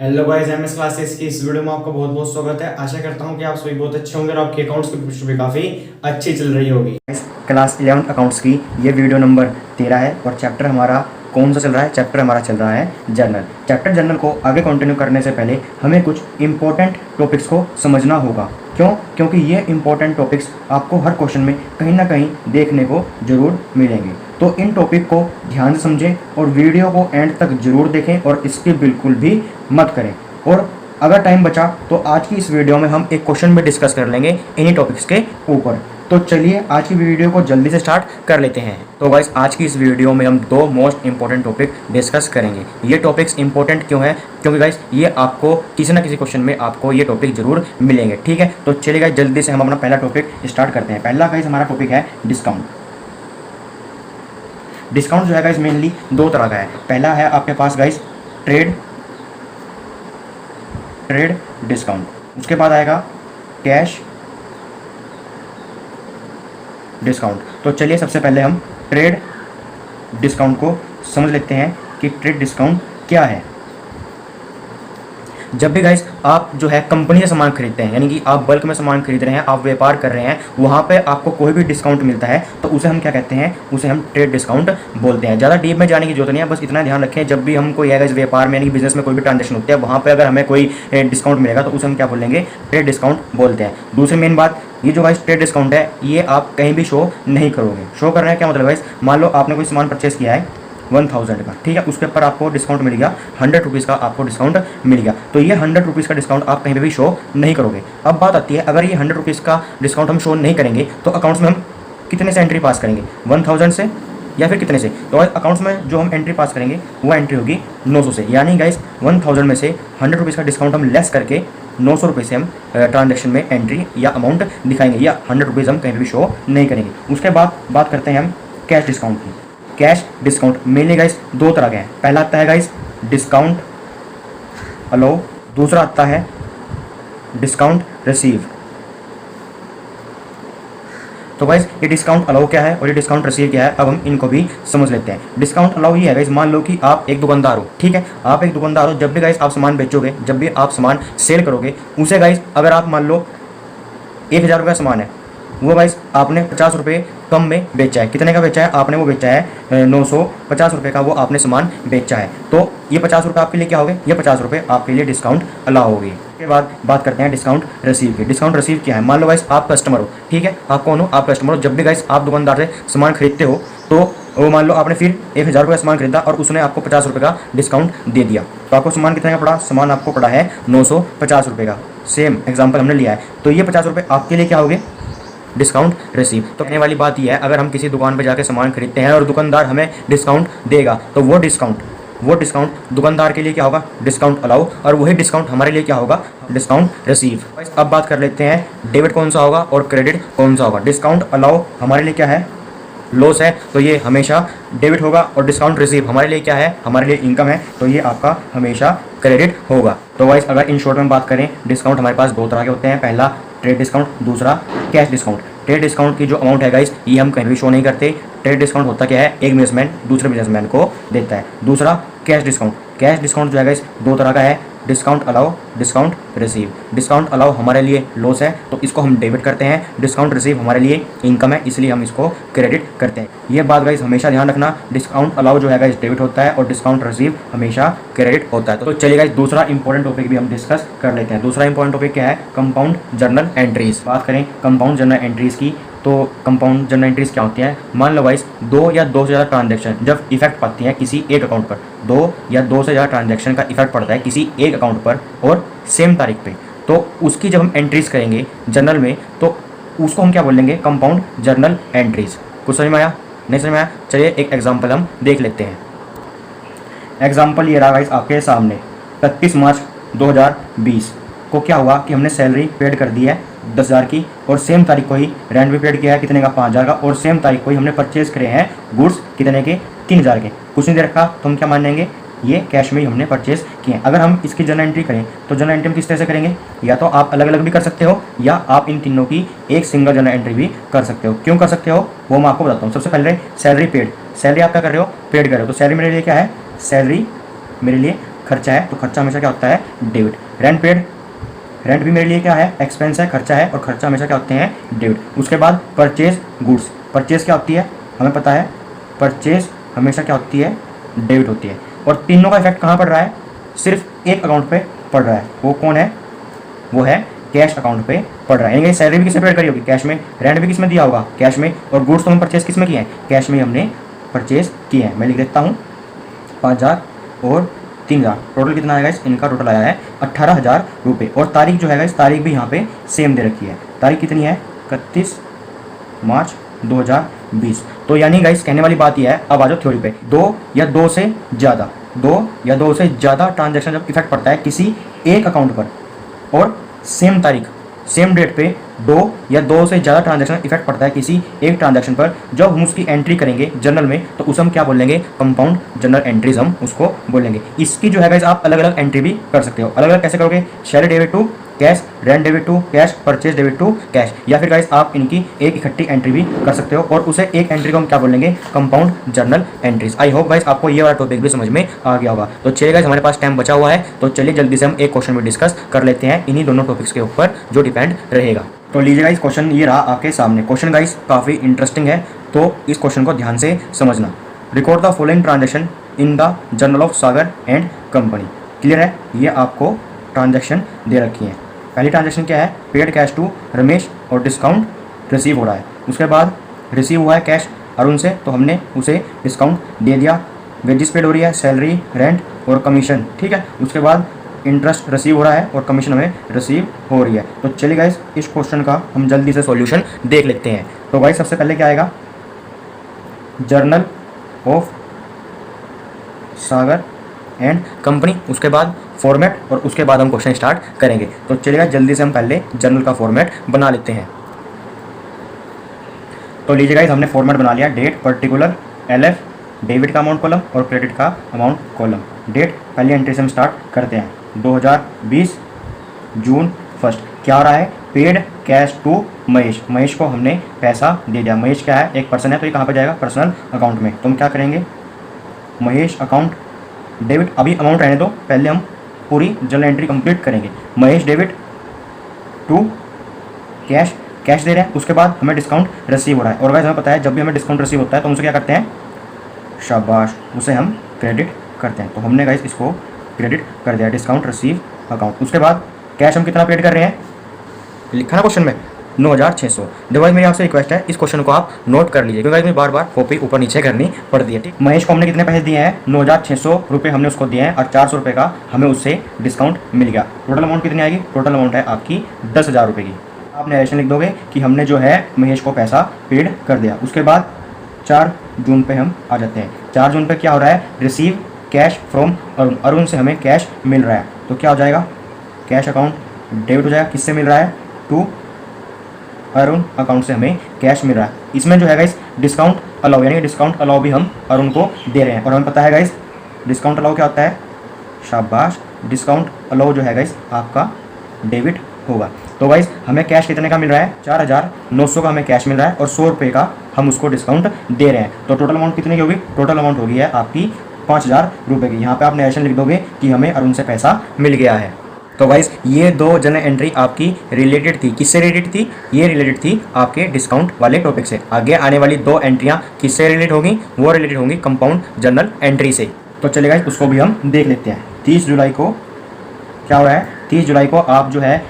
Hello guys, MS classes की इस video में आपका बहुत बहुत स्वागत है। आशा करता हूं कि आप सभी बहुत अच्छे होंगे और आपके अकाउंट्स की प्रोसेस भी काफ़ी अच्छी चल रही होगी। क्लास 11 अकाउंट्स की ये वीडियो नंबर 13 है और चैप्टर हमारा कौन सा चल रहा है? चैप्टर हमारा चल रहा है जर्नल। चैप्टर जर्नल को आगे कंटिन्यू करने से पहले हमें कुछ इंपॉर्टेंट टॉपिक्स को समझना होगा। क्यों? क्योंकि ये इंपॉर्टेंट टॉपिक्स आपको हर क्वेश्चन में कहीं ना कहीं देखने को जरूर मिलेंगे। तो इन टॉपिक को ध्यान से समझें और वीडियो को एंड तक जरूर देखें और स्किप बिल्कुल भी मत करें। और अगर टाइम बचा तो आज की इस वीडियो में हम एक क्वेश्चन भी डिस्कस कर लेंगे इन्हीं टॉपिक्स के ऊपर। तो चलिए आज की वीडियो को जल्दी से स्टार्ट कर लेते हैं। तो गाइस, आज की इस वीडियो में हम दो मोस्ट इंपॉर्टेंट टॉपिक डिस्कस करेंगे। ये टॉपिक्स इंपॉर्टेंट क्यों है? क्योंकि गाइस ये आपको किसी ना किसी क्वेश्चन में आपको ये टॉपिक जरूर मिलेंगे। ठीक है, तो चलिए गाइस जल्दी से हम अपना पहला टॉपिक स्टार्ट करते हैं। पहला गाइस हमारा टॉपिक है डिस्काउंट। डिस्काउंट जो है गाइस मेनली दो तरह का है। पहला है आपके पास गाइस ट्रेड डिस्काउंट, उसके बाद आएगा कैश डिस्काउंट। तो चलिए सबसे पहले हम ट्रेड डिस्काउंट को समझ लेते हैं कि ट्रेड डिस्काउंट क्या है। जब भी गाइस आप जो है कंपनी से सामान खरीदते हैं, यानी कि आप बल्क में सामान खरीद रहे हैं, आप व्यापार कर रहे हैं, वहाँ पे आपको कोई भी डिस्काउंट मिलता है तो उसे हम क्या कहते हैं? उसे हम ट्रेड डिस्काउंट बोलते हैं। ज़्यादा डीप में जाने की जरूरत नहीं है, बस इतना ध्यान रखें जब भी हम कोई है व्यापार में यानी कि बिजनेस में कोई भी ट्रांजेक्शन होती है, वहाँ पर अगर हमें कोई डिस्काउंट मिलेगा तो उसे हम क्या बोलेंगे? ट्रेड डिस्काउंट बोलते हैं। दूसरी मेन बात, ये जो गाइस ट्रेड डिस्काउंट है ये आप कहीं भी शो नहीं करोगे। शो कर रहे हैं क्या मतलब गाइस? मान लो आपने कोई सामान परचेस किया है 1000 का, ठीक है, उसके ऊपर आपको डिस्काउंट मिल गया 100 रुपीज़ का, आपको डिस्काउंट मिल गया। तो ये 100 रुपीज़ का डिस्काउंट आप कहीं पे भी शो नहीं करोगे। अब बात आती है, अगर ये 100 रुपीज़ का डिस्काउंट हम शो नहीं करेंगे तो अकाउंट्स में हम कितने से एंट्री पास करेंगे? 1000 से या फिर कितने से? तो अकाउंट्स में जो हम एंट्री पास करेंगे वो एंट्री होगी 900 से। यानी गाइस 1000 में से 100 रुपीज़ का डिस्काउंट हम लेस करके 900 रुपये से हम ट्रांजेक्शन में एंट्री या अमाउंट दिखाएंगे, या 100 रुपीज़ हम कहीं भी शो नहीं करेंगे। उसके बाद बात करते हैं हम कैश डिस्काउंट की। कैश डिस्काउंट मेनली गाइस दो तरह के हैं। पहला आता है गाइस डिस्काउंट अलो, दूसरा आता है डिस्काउंट रिसीव। तो गाइस ये डिस्काउंट अलाउ क्या है और ये डिस्काउंट रिसीव क्या है, अब हम इनको भी समझ लेते हैं। डिस्काउंट अलाउ ये है गाइस, मान लो कि आप एक दुकानदार हो, ठीक है, आप एक दुकानदार हो, जब भी गाइस आप सामान बेचोगे, जब भी आप सामान सेल करोगे, उसे गाइस अगर आप मान लो 1000 रुपये का सामान है, वो गाइस आपने 50 रुपये कम में बेचा है। कितने का बेचा है आपने? वो बेचा है 950 रुपये का वो आपने सामान बेचा है। तो ये 50 रुपये आपके लिए क्या हो गए? ये 50 रुपये आपके लिए डिस्काउंट अलाउ होगी। उसके बाद बात करते हैं डिस्काउंट रिसीव की। डिस्काउंट रिसीव क्या है? मान लो गाइस आप कस्टमर हो, ठीक है, आप कौन हो? आप कस्टमर हो। जब भी गाइस आप दुकानदार से सामान खरीदते हो तो वो मान लो आपने फिर 1000 रुपये का सामान खरीदा और उसने आपको 50 रुपये का डिस्काउंट दे दिया, तो आपको सामान कितने का पड़ा? सामान आपको पड़ा है 950 रुपये का। सेम एग्जाम्पल हमने लिया है। तो ये 50 रुपये आपके लिए क्या हो गए? Discount receive. तो कहने वाली बात यह है, अगर हम किसी दुकान पर जाकर सामान खरीदते हैं और दुकानदार हमें डिस्काउंट देगा तो वो डिस्काउंट दुकानदार के लिए क्या होगा? डिस्काउंट अलाउ, और वही डिस्काउंट हमारे लिए क्या होगा? Discount receive. अब बात कर लेते हैं डेबिट कौन सा होगा और क्रेडिट कौन सा होगा। डिस्काउंट अलाउ हमारे लिए क्या है? लॉस है, तो ये हमेशा डेबिट होगा, और डिस्काउंट रिसीव हमारे लिए क्या है? हमारे लिए इनकम है, तो ये आपका हमेशा क्रेडिट होगा। तो गाइस अगर इन शॉर्ट में बात करें, डिस्काउंट हमारे पास दो तरह के होते हैं। पहला ट्रेड डिस्काउंट, दूसरा कैश डिस्काउंट। ट्रेड डिस्काउंट की जो अमाउंट है गाइस ये हम कहीं भी शो नहीं करते। ट्रेड डिस्काउंट होता क्या है? एक बिजनेसमैन दूसरे बिजनेसमैन को देता है। दूसरा कैश डिस्काउंट। कैश डिस्काउंट जो है गाइस दो तरह का है, discount allow, discount receive. Discount allow हमारे लिए लॉस है तो इसको हम डेबिट करते हैं। डिस्काउंट रिसीव हमारे लिए इनकम है, इसलिए हम इसको क्रेडिट करते हैं। ये बात गाइस हमेशा ध्यान रखना, डिस्काउंट अलाउ जो है गाइस डेबिट होता है और डिस्काउंट रिसीव हमेशा क्रेडिट होता है। तो चलिए गाइस दूसरा इंपॉर्टेंट टॉपिक भी हम डिस्कस कर लेते हैं। दूसरा इंपॉर्टेंट टॉपिक क्या है? Compound journal entries. बात करें कंपाउंड जर्नल एंट्रीज की, तो कंपाउंड जर्नल एंट्रीज क्या होती हैं? मान लो गाइस 2 या 2 से ज़्यादा ट्रांजैक्शन जब इफेक्ट पाती हैं किसी एक अकाउंट पर, 2 या 2 से ज़्यादा ट्रांजैक्शन का इफेक्ट पड़ता है किसी एक अकाउंट पर और सेम तारीख पे, तो उसकी जब हम एंट्रीज करेंगे जर्नल में तो उसको हम क्या बोलेंगे? Compound journal entries. कुछ समझ में आया? नहीं समझ में आया? चलिए एक एग्जाम्पल हम देख लेते हैं। एग्जाम्पल ये रहा गाइस आपके सामने। 31 मार्च 2020 को क्या हुआ कि हमने सैलरी पेड कर दी है 10,000 की, और सेम तारीख को ही रेंट भी पेड किया है कितने का? 5,000 का, और सेम तारीख को ही हमने परचेज करे हैं गुड्स कितने के? 3,000 के। कुछ नहीं दे रखा तो हम क्या मानेंगे? ये कैश में ही हमने परचेज किए हैं। अगर हम इसकी जर्नल एंट्री करें तो जर्नल एंट्री हम किस तरह से करेंगे? या तो आप अलग अलग भी कर सकते हो या आप इन तीनों की एक सिंगल जर्नल एंट्री भी कर सकते हो। क्यों कर सकते हो वो मैं आपको बताता हूँ। सबसे पहले सैलरी पेड। सैलरी आप क्या कर रहे हो? पेड कर रहे हो। तो सैलरी मेरे लिए क्या है? सैलरी मेरे लिए खर्चा है, तो खर्चा हमेशा क्या होता है, डेबिट। रेंट पेड, रेंट भी मेरे लिए क्या है, एक्सपेंस है, खर्चा है, और खर्चा हमेशा क्या होते हैं, डेबिट। उसके बाद परचेज गुड्स, परचेज क्या होती है, हमें पता है, परचेज हमेशा क्या होती है, डेबिट होती है। और तीनों का इफेक्ट कहाँ पड़ रहा है, सिर्फ एक अकाउंट पे पड़ रहा है, वो कौन है, वो है कैश अकाउंट पे पड़ रहा है। यानी सैलरी भी किसमें पेड करी होगी, कैश में। रेंट भी किसमें दिया होगा, कैश में। और गुड्स तो हम परचेज किसमें किए हैं, कैश में हमने परचेज किए हैं। मैं लिख देता हूँ 5,000 और 3,000, टोटल कितना आएगा, इनका टोटल आया है 18,000 रुपये। और तारीख जो है इस तारीख भी यहाँ पे सेम दे रखी है। तारीख कितनी है, 31 मार्च 2020। तो यानी गाइस कहने वाली बात यह है, अब आ जाओ थ्योरी पे। दो या दो से ज़्यादा ट्रांजैक्शन जब इफेक्ट पड़ता है किसी एक अकाउंट पर और सेम तारीख सेम डेट पे दो या दो से ज़्यादा ट्रांजैक्शन इफेक्ट पड़ता है किसी एक ट्रांजैक्शन पर, जब हम उसकी एंट्री करेंगे जर्नल में तो उसे हम क्या बोलेंगे, कंपाउंड जर्नल एंट्रीज हम उसको बोलेंगे। इसकी जो है गाइस आप अलग अलग एंट्री भी कर सकते हो। अलग अलग कैसे करोगे, salary debit to cash, rent debit to cash, purchase debit to cash, या फिर गाइस आप इनकी एक इकट्ठी एंट्री भी कर सकते हो और उसे एक एंट्री को हम क्या बोलेंगे, compound journal entries. I hope guys आपको ये वाला टॉपिक भी समझ में आ गया होगा। तो चलिए गाइस हमारे पास टाइम बचा हुआ है, तो चलिए जल्दी से हम एक क्वेश्चन भी डिस्कस कर लेते हैं इन्हीं दोनों टॉपिक्स के ऊपर जो डिपेंड रहेगा। तो लीजिए गाइस क्वेश्चन ये रहा आपके सामने। क्वेश्चन गाइस काफ़ी इंटरेस्टिंग है, तो इस क्वेश्चन को ध्यान से समझना। Record the following transaction in the journal of Sagar and company. Clear है, ये आपको ट्रांजैक्शन दे रखी है। पहली ट्रांजैक्शन क्या है, पेड कैश टू रमेश और डिस्काउंट रिसीव हो रहा है। उसके बाद रिसीव हुआ है कैश अरुण से, तो हमने उसे डिस्काउंट दे दिया। वेजेस पेड हो रही है, सैलरी, रेंट और कमीशन, ठीक है। उसके बाद इंटरेस्ट रिसीव हो रहा है और कमीशन हमें रिसीव हो रही है। तो चलिए गाइस इस क्वेश्चन का हम जल्दी से सॉल्यूशन देख लेते हैं। तो गाइस सबसे पहले क्या आएगा, journal of Sagar and company, उसके बाद फॉर्मेट, और उसके बाद हम क्वेश्चन स्टार्ट करेंगे। तो चलिएगा जल्दी से हम पहले जर्नल का फॉर्मेट बना लेते हैं। तो लीजिए गाइस हमने फॉर्मेट बना लिया, डेट, पर्टिकुलर, एलएफ, डेबिट का अमाउंट कॉलम और क्रेडिट का अमाउंट कॉलम। डेट पहली एंट्री से हम स्टार्ट करते हैं, 2020 जून 1। क्या आ रहा है, paid cash to Mahesh, Mahesh को हमने पैसा दे दिया। महेश क्या है, एक पर्सन है, तो ये कहाँ पर जाएगा, पर्सनल अकाउंट में। तो हम क्या करेंगे, महेश अकाउंट डेबिट, अभी अमाउंट रहने दो, पहले हम पूरी जर्नल एंट्री कंप्लीट करेंगे। Mahesh debit to cash, cash दे रहे हैं। उसके बाद हमें डिस्काउंट रिसीव हो रहा है, और गाइस हमें पता है जब भी हमें डिस्काउंट रिसीव होता है तो हम उसे क्या करते हैं, शाबाश, उसे हम क्रेडिट करते हैं। तो हमने गाइस इसको क्रेडिट कर दिया, डिस्काउंट रिसीव अकाउंट। उसके बाद कैश हम कितना पेड कर रहे हैं, लिखा ना क्वेश्चन में, 9,600। देखो भाई मेरी आपसे रिक्वेस्ट है इस क्वेश्चन को आप नोट कर लीजिए, क्योंकि बार बार कॉपी ऊपर नीचे करनी पड़ती है, ठीक। महेश को हमने कितने पैसे दिए हैं, 9,600 रुपये हमने उसको दिए हैं, और 400 रुपये का हमें उससे डिस्काउंट मिल गया। टोटल अमाउंट कितनी आएगी, टोटल अमाउंट है आपकी 10,000 रुपये की। आप नरेशन लिख दोगे कि हमने जो है महेश को पैसा पेड कर दिया। उसके बाद 4 जून पे हम आ जाते हैं। 4 जून पे क्या हो रहा है, receive cash from Arun, Arun से हमें कैश मिल रहा है। तो क्या हो जाएगा, कैश अकाउंट डेबिट हो जाएगा, किससे मिल रहा है, टू अरुण अकाउंट से हमें कैश मिल रहा है। इसमें जो है गाइस डिस्काउंट अलाउ, यानी डिस्काउंट अलाउ भी हम अरुण को दे रहे हैं, और हमें पता है गाइस डिस्काउंट अलाउ क्या होता है, शाबाश, डिस्काउंट अलाउ जो है गाइस आपका डेबिट होगा। तो गाइस हमें कैश कितने का मिल रहा है, 4,900 का हमें कैश मिल रहा है, और 100 रुपये का हम उसको डिस्काउंट दे रहे हैं। तो टोटल अमाउंट कितने की होगी, टोटल अमाउंट होगी है आपकी 5,000 रुपये की। यहाँ पे आप नरेशन लिख दोगे कि हमें अरुण से पैसा मिल गया है। तो गाइस ये दो जर्नल एंट्री आपकी रिलेटेड थी, किससे रिलेटेड थी, ये रिलेटेड थी आपके डिस्काउंट वाले टॉपिक से। आगे आने वाली 2 एंट्रियाँ किससे रिलेटेड होंगी, वो रिलेटेड होंगी कंपाउंड जर्नल एंट्री से। तो चलिए गाइस उसको भी हम देख लेते हैं। 30 जुलाई को क्या हो रहा है, 30 जुलाई को आप जो है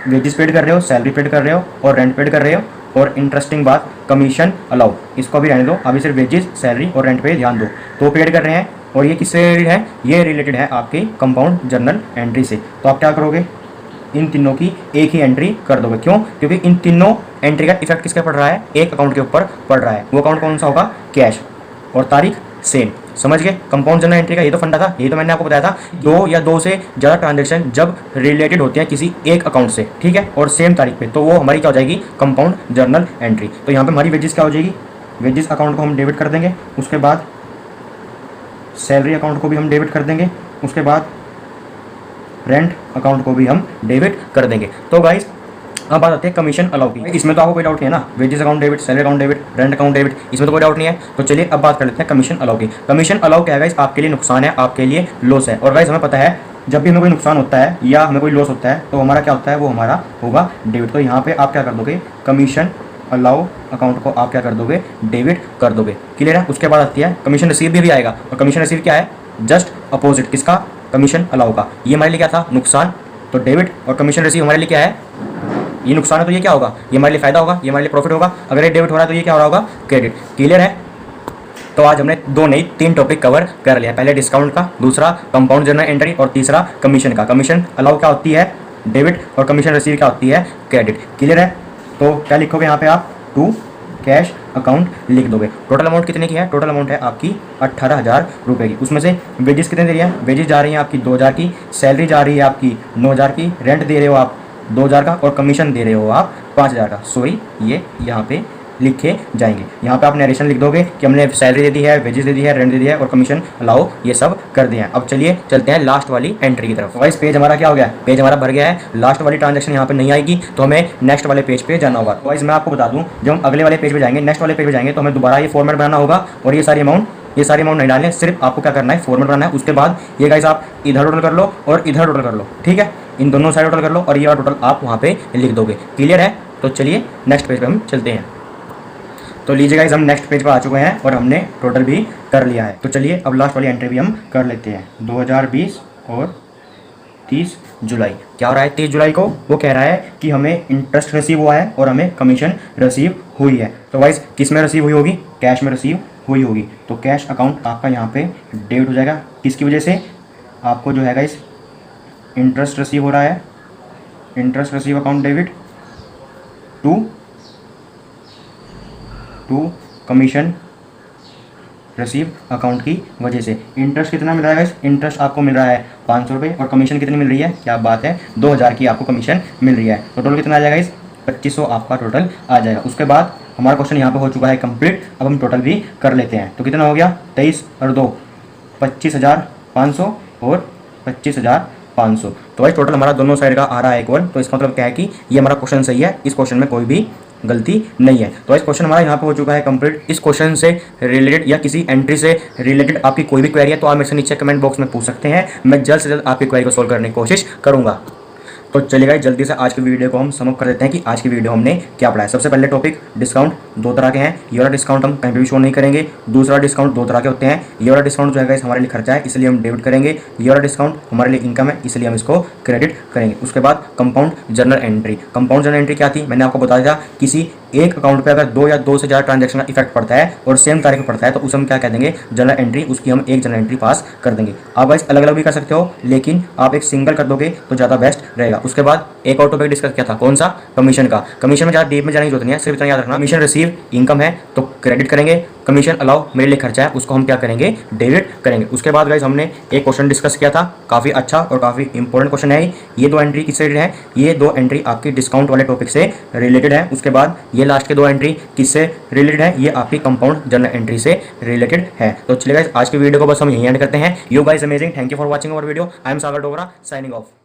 वेजेस पेड कर रहे हो, सैलरी पेड कर रहे हो और रेंट पेड कर रहे हो, और इंटरेस्टिंग बात कमीशन अलाउ, इसको भी रहने दो, अभी सिर्फ वेजेस, सैलरी और रेंट पे ध्यान दो। तो पेड कर रहे हैं, और ये किससे रिलेटेड है, ये रिलेटेड है आपके कंपाउंड जर्नल एंट्री से। तो आप क्या करोगे, इन तीनों की एक ही एंट्री कर दोगे। क्यों, क्योंकि इन तीनों एंट्री का इफेक्ट किसके पड़ रहा है, एक अकाउंट के ऊपर पड़ रहा है। वो अकाउंट कौन सा होगा, कैश, और तारीख सेम। समझ गए, कंपाउंड जर्नल एंट्री का ये तो फंडा था, ये तो मैंने आपको बताया था। 2 या 2 से ज़्यादा ट्रांजैक्शन जब रिलेटेड होते हैं किसी एक अकाउंट से, ठीक है, और सेम तारीख पे, तो वो हमारी क्या हो जाएगी, कंपाउंड जर्नल एंट्री। तो यहाँ पे हमारी वेजेस क्या हो जाएगी, वेजेस अकाउंट को हम डेबिट कर देंगे। उसके बाद सैलरी अकाउंट को भी हम डेबिट कर देंगे। उसके बाद रेंट अकाउंट को भी हम डेबिट कर देंगे। तो गाइस अब बात आती है कमीशन अलाउ की। इसमें तो आपको कोई डाउट नहीं है ना, wages account debit, salary account debit, rent account debit, इसमें तो कोई डाउट नहीं है। तो चलिए अब बात कर लेते हैं कमीशन अलाउ की। कमीशन अलाउ क्या है गाइस, आपके लिए नुकसान है, आपके लिए लॉस है। और गाइस हमें पता है जब भी हमें कोई नुकसान होता है या हमें कोई लॉस होता है तो हमारा क्या होता है, वो हमारा होगा डेबिट। तो यहाँ पे आप क्या कर दोगे, कमीशन अलाउ अकाउंट को आप क्या कर दोगे, डेबिट कर दोगे। क्लियर है। उसके बाद आती है कमीशन रिसीव भी आएगा। और कमीशन रिसीव क्या है, जस्ट अपोजिट किसका, कमीशन अलाउ का। ये हमारे लिए क्या था, नुकसान, तो डेबिट। और कमीशन रिसीव हमारे लिए क्या है, ये नुकसान है तो ये क्या होगा, ये हमारे लिए फायदा होगा, ये हमारे लिए प्रॉफिट होगा। अगर ये डेबिट हो रहा है तो ये क्या हो रहा होगा, क्रेडिट। क्लियर है। तो आज हमने दो नहीं तीन टॉपिक कवर कर लिया। पहले डिस्काउंट का, दूसरा कंपाउंड जर्नल एंट्री और तीसरा कमीशन का। कमीशन अलाउ क्या होती है, डेबिट, और कमीशन रिसीव क्या होती है, क्रेडिट। क्लियर है। तो क्या लिखोगे यहाँ पे आप, टू कैश अकाउंट लिख दोगे। टोटल अमाउंट कितने की है, टोटल अमाउंट है आपकी 18,000 रुपये की। उसमें से वेजेस कितने दे रही है, वेजेस जा रही है आपकी 2,000 की, सैलरी जा रही है आपकी 9,000 की, रेंट दे रहे हो आप 2,000 का, और कमीशन दे रहे हो आप 5,000 का। सॉरी, ये यहाँ पे लिखे जाएंगे। यहाँ पे आप नरेशन लिख दोगे कि हमने सैलरी दे दी है, वेजेस दे दी है, रेंट दे दिया है और कमीशन अलाउ ये सब कर दिए हैं। अब चलिए चलते हैं लास्ट वाली एंट्री की तरफ। वाइस पेज हमारा क्या हो गया, पेज हमारा भर गया है। लास्ट वाली ट्रांजैक्शन यहाँ पे नहीं आएगी, तो हमें नेक्स्ट वाले पेज पे जाना होगा। वाइस मैं आपको बता दूँ, जब हम अगले वाले पेज पे जाएंगे, नेक्स्ट वाले पेज पे जाएंगे, तो हमें दोबारा ये फॉर्मेट बनाना होगा और ये सारी अमाउंट नहीं डालने, सिर्फ आपको क्या करना है, फॉर्मेट बनाना है। उसके बाद ये गाइस आप इधर टोटल कर लो और इधर टोटल कर लो, ठीक है। इन दोनों साइड टोटल कर लो और ये वाला टोटल आप वहाँ पे लिख दोगे। क्लियर है। तो चलिए नेक्स्ट पेज पे हम चलते हैं। तो लीजिए गाइस, हम नेक्स्ट पेज पर आ चुके हैं और हमने टोटल भी कर लिया है। तो चलिए अब लास्ट वाली एंट्री भी हम कर लेते हैं। 2020 और 30 जुलाई क्या हो रहा है, 30 जुलाई को वो कह रहा है कि हमें इंटरेस्ट रिसीव हुआ है और हमें कमीशन रिसीव हुई है। तो वाइस किस में रिसीव हुई होगी, कैश में रिसीव हुई होगी। तो कैश अकाउंट आपका यहाँ पे डेबिट हो जाएगा। किसकी वजह से, आपको जो है गाइस इंटरेस्ट रिसीव हो रहा है, interest receive account debit to commission receive account की वजह से। इंटरेस्ट कितना मिल रहा है, इंटरेस्ट आपको मिल रहा है 500 रुपये और कमीशन कितनी मिल रही है, क्या बात है, 2,000 की आपको कमीशन मिल रही है। तो टोटल कितना आ जाएगा इस 2500 आपका टोटल आ जाएगा। उसके बाद हमारा क्वेश्चन यहाँ पे हो चुका है कंप्लीट। अब हम टोटल भी कर लेते हैं। तो कितना हो गया, 23 और 2 25,500 और 25,500। तो भाई टोटल हमारा दोनों साइड का आ रहा है इक्वल। तो इसका मतलब क्या है कि ये हमारा क्वेश्चन सही है, इस क्वेश्चन में कोई भी गलती नहीं है। तो इस क्वेश्चन हमारा यहाँ पे हो चुका है कंप्लीट। इस क्वेश्चन से रिलेटेड या किसी एंट्री से रिलेटेड आपकी कोई भी क्वेरी है तो आप मेरे से नीचे कमेंट बॉक्स में पूछ सकते हैं। मैं जल्द से जल्द आपकी क्वेरी को सोल्व करने की कोशिश करूँगा। तो चलिए गाइस, जल्दी से आज की वीडियो को हम समअप कर देते हैं कि आज की वीडियो हमने क्या पढ़ा है। सबसे पहले टॉपिक डिस्काउंट दो तरह के हैं। ये वाला डिस्काउंट हम कहीं भी शो नहीं करेंगे। दूसरा डिस्काउंट दो तरह के होते हैं। ये वाला डिस्काउंट जो है गाइस हमारे लिए खर्चा है, इसलिए हम डेबिट करेंगे। ये वाला डिस्काउंट हमारे लिए इनकम है, इसलिए हम इसको क्रेडिट करेंगे। उसके बाद compound journal entry. Compound journal entry क्या थी, मैंने आपको बताया था, किसी एक अकाउंट पे अगर दो या दो से ज़्यादा ट्रांजैक्शन का इफेक्ट पड़ता है और सेम तारीख में पड़ता है तो उसे हम क्या कह देंगे, जर्नल एंट्री। उसकी हम एक जर्नल एंट्री पास कर देंगे। आप गाइस अलग अलग भी कर सकते हो, लेकिन आप एक सिंगल कर दोगे तो ज़्यादा बेस्ट रहेगा। उसके बाद एक और टॉपिक डिस्कस किया था, कौन सा, कमीशन का। कमीशन में ज़्यादा डीप में जाने की जरूरत नहीं है, सिर्फ इतना याद रखना, कमीशन रिसीव इनकम है तो क्रेडिट करेंगे, कमीशन अलाउ मेरे लिए खर्चा है उसको हम क्या करेंगे, डेबिट करेंगे। उसके बाद गाइस हमने एक क्वेश्चन डिस्कस किया था, काफ़ी अच्छा और काफ़ी इंपॉर्टेंट क्वेश्चन है। ये दो एंट्री किससे रिलेटेड है, ये दो एंट्री आपकी डिस्काउंट वाले टॉपिक से रिलेटेड है। उसके बाद ये लास्ट के दो एंट्री किससे रिलेटेड है, ये आपकी कंपाउंड जर्नल एंट्री से रिलेटेड है। तो चलिए गाइस आज की वीडियो को बस हम यहीं एंड करते हैं। You guys amazing, thank you for watching our video. I am Sagar Dogra signing off.